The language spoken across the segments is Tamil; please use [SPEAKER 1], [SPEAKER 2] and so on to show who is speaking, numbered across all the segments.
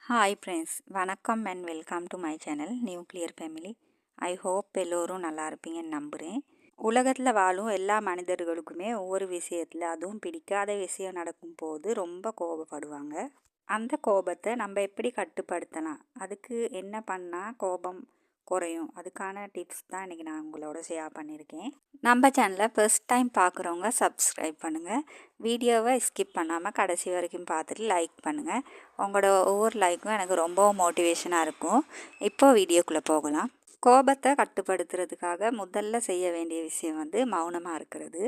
[SPEAKER 1] ஹாய் ஃப்ரெண்ட்ஸ், வணக்கம் and welcome to my channel nuclear family. I hope எல்லோரும் நல்லா இருப்பீங்கன்னு நம்புகிறேன். உலகத்தில் வாழும் எல்லா மனிதர்களுக்குமே ஒவ்வொரு விஷயத்தில், அதுவும் பிடிக்காத விஷயம் நடக்கும்போது ரொம்ப கோபப்படுவாங்க. அந்த கோபத்தை நம்ம எப்படி கட்டுப்படுத்தலாம், அதுக்கு என்ன பண்ணால் கோபம் குறையும், அதுக்கான டிப்ஸ் தான் இன்றைக்கி நான் உங்களோட ஷேர் பண்ணியிருக்கேன். நம்ம சேனலை ஃபர்ஸ்ட் டைம் பார்க்குறவங்க சப்ஸ்கிரைப் பண்ணுங்கள். வீடியோவை ஸ்கிப் பண்ணாமல் கடைசி வரைக்கும் பார்த்துட்டு லைக் பண்ணுங்கள். உங்களோட ஒவ்வொரு லைக்கும் எனக்கு ரொம்ப மோட்டிவேஷனாக இருக்கும். இப்போது வீடியோக்குள்ளே போகலாம். கோபத்தை கட்டுப்படுத்துறதுக்காக முதல்ல செய்ய வேண்டிய விஷயம் மௌனமாக இருக்கிறது.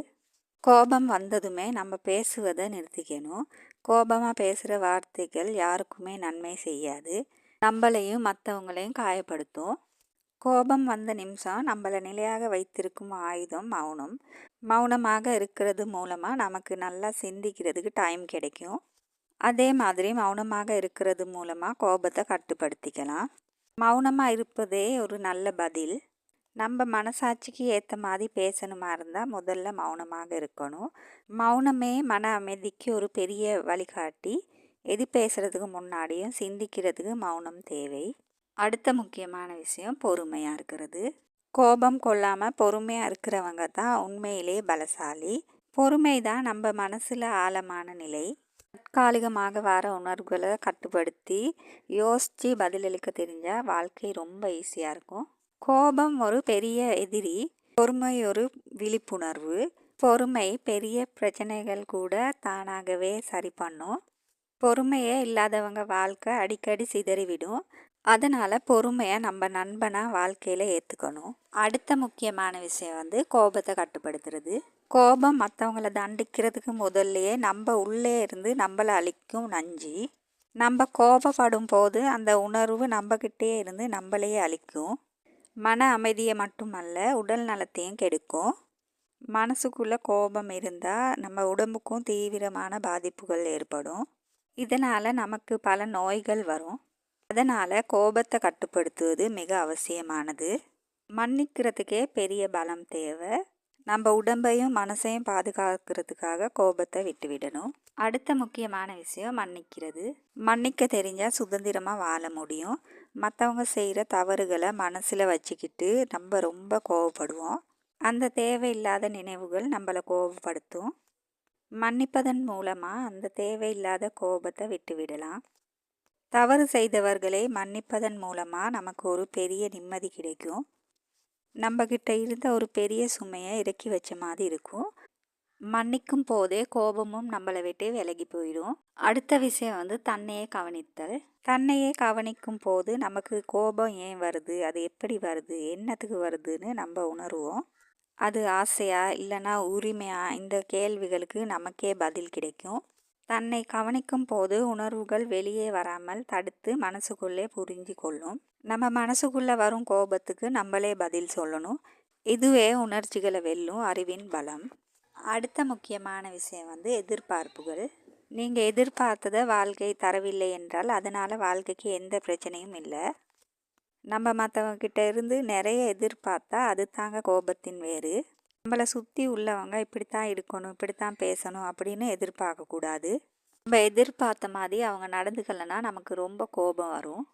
[SPEAKER 1] கோபம் வந்ததுமே நம்ம பேசுவதை நிறுத்திக்கணும். கோபமாக பேசுகிற வார்த்தைகள் யாருக்குமே நன்மை செய்யாது, நம்மளையும் மற்றவங்களையும் காயப்படுத்தும். கோபம் வந்த நிமிஷம் நம்மளை நிலையாக வைத்திருக்கும் ஆயுதம் மௌனம். மௌனமாக இருக்கிறது மூலமாக நமக்கு நல்லா சிந்திக்கிறதுக்கு டைம் கிடைக்கும். அதே மாதிரி மௌனமாக இருக்கிறது மூலமாக கோபத்தை கட்டுப்படுத்திக்கலாம். மௌனமாக இருப்பதே ஒரு நல்ல பதில். நம்ம மனசாட்சிக்கு ஏற்ற மாதிரி பேசணுமா இருந்தால் முதல்ல மௌனமாக இருக்கணும். மௌனமே மன அமைதிக்கு ஒரு பெரிய வழிகாட்டி. எது பேசுகிறதுக்கு முன்னாடியும் சிந்திக்கிறதுக்கு மௌனம் தேவை. அடுத்த முக்கியமான விஷயம் பொறுமையாக இருக்கிறது. கோபம் கொள்ளாமல் பொறுமையாக இருக்கிறவங்க தான் உண்மையிலே பலசாலி. பொறுமை தான் நம்ம மனசில் ஆழமான நிலை. தற்காலிகமாக வர உணர்வுகளை கட்டுப்படுத்தி யோசித்து பதிலளிக்க தெரிஞ்சால் வாழ்க்கை ரொம்ப ஈஸியாக இருக்கும். கோபம் ஒரு பெரிய எதிரி, பொறுமை ஒரு விழிப்புணர்வு. பொறுமை பெரிய பிரச்சனைகள் கூட தானாகவே சரி பண்ணும். பொறுமையே இல்லாதவங்க வாழ்க்கை அடிக்கடி சிதறிவிடும். அதனால் பொறுமையை நம்ம நண்பனாக வாழ்க்கையில் ஏற்றுக்கணும். அடுத்த முக்கியமான விஷயம் கோபத்தை கட்டுப்படுத்துறது. கோபம் மற்றவங்கள தண்டிக்கிறதுக்கு முதல்லையே நம்ம உள்ளே இருந்து நம்மளை அழிக்கும் நஞ்சு. நம்ம கோபப்படும் போது அந்த உணர்வு நம்மக்கிட்டே இருந்து நம்மளையே அழிக்கும். மன அமைதியை மட்டுமல்ல, உடல் நலத்தையும் கெடுக்கும். மனசுக்குள்ளே கோபம் இருந்தால் நம்ம உடம்புக்கும் தீவிரமான பாதிப்புகள் ஏற்படும். இதனால் நமக்கு பல நோய்கள் வரும். அதனால் கோபத்தை கட்டுப்படுத்துவது மிக அவசியமானது. மன்னிக்கிறதுக்கே பெரிய பலம் தேவை. நம்ம உடம்பையும் மனசையும் பாதுகாக்கிறதுக்காக கோபத்தை விட்டுவிடணும். அடுத்த முக்கியமான விஷயம் மன்னிக்கிறது. மன்னிக்க தெரிஞ்சால் சுதந்திரமாக வாழ முடியும். மற்றவங்க செய்கிற தவறுகளை மனசில் வச்சுக்கிட்டு நம்ம ரொம்ப கோபப்படுவோம். அந்த தேவையில்லாத நினைவுகள் நம்மளை கோபப்படுத்தும். மன்னிப்பதன் மூலமாக அந்த தேவையில்லாத கோபத்தை விட்டுவிடலாம். தவறு செய்தவர்களை மன்னிப்பதன் மூலமாக நமக்கு ஒரு பெரிய நிம்மதி கிடைக்கும். நம்மக்கிட்ட இருந்த ஒரு பெரிய சுமையை இறக்கி வச்ச மாதிரி இருக்கும். மன்னிக்கும் போதே கோபமும் நம்மளை விட்டு விலகி போயிடும். அடுத்த விஷயம் தன்னையே கவனித்தல். தன்னையே கவனிக்கும் போது நமக்கு கோபம் ஏன் வருது, அது எப்படி வருது, என்னத்துக்கு வருதுன்னு நம்ம உணர்வோம். அது ஆசையா இல்லைன்னா உரிமையா, இந்த கேள்விகளுக்கு நமக்கே பதில் கிடைக்கும். தன்னை கவனிக்கும் போது உணர்வுகள் வெளியே வராமல் தடுத்து மனசுக்குள்ளே புரிஞ்சு கொள்ளும். நம்ம மனசுக்குள்ளே வரும் கோபத்துக்கு நம்மளே பதில் சொல்லணும். இதுவே உணர்ச்சிகளை வெல்லும் அறிவின் பலம். அடுத்த முக்கியமான விஷயம் எதிர்பார்ப்புகள். நீங்கள் எதிர்பார்த்ததை வாழ்க்கை தரவில்லை என்றால் அதனால் வாழ்க்கைக்கு எந்த பிரச்சனையும் இல்லை. நம்ம மற்றவங்கக்கிட்ட இருந்து நிறைய எதிர்பார்த்தா அது தாங்க கோபத்தின் வேறு. நம்மளை சுற்றி உள்ளவங்க இப்படித்தான் இருக்கணும், இப்படித்தான் பேசணும் அப்படின்னு எதிர்பார்க்கக்கூடாது. நம்ம எதிர்பார்த்த மாதிரி அவங்க நடந்துக்கலைன்னா நமக்கு ரொம்ப கோபம் வரும்.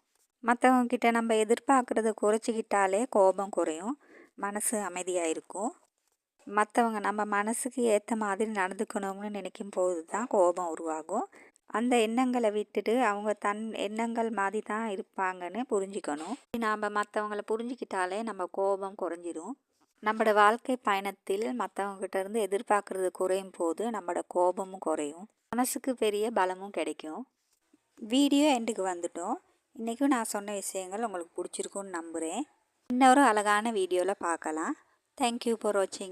[SPEAKER 1] மற்றவங்கக்கிட்ட நம்ம எதிர்பார்க்குறத குறைச்சிக்கிட்டாலே கோபம் குறையும், மனசு அமைதியாக இருக்கும். மற்றவங்க நம்ம மனசுக்கு ஏற்ற மாதிரி நடந்துக்கணும்னு நினைக்கும் போது தான் கோபம் உருவாகும். அந்த எண்ணங்களை விட்டுட்டு அவங்க தன் எண்ணங்கள் மாதிரி தான் இருப்பாங்கன்னு புரிஞ்சுக்கணும். நாம் மற்றவங்களை புரிஞ்சுக்கிட்டாலே நம்ம கோபம் குறைஞ்சிரும். நம்மளோட வாழ்க்கை பயணத்தில் மற்றவங்ககிட்ட இருந்து எதிர்பார்க்குறது குறையும் போது நம்மளோட கோபமும் குறையும், மனசுக்கு பெரிய பலமும் கிடைக்கும். வீடியோ எண்டுக்கு வந்துட்டோம். இன்றைக்கும் நான் சொன்ன விஷயங்கள் உங்களுக்கு பிடிச்சிருக்குன்னு நம்புகிறேன். இன்னொரு அழகான வீடியோவில் பார்க்கலாம். தேங்க்யூ ஃபார் வாட்சிங்.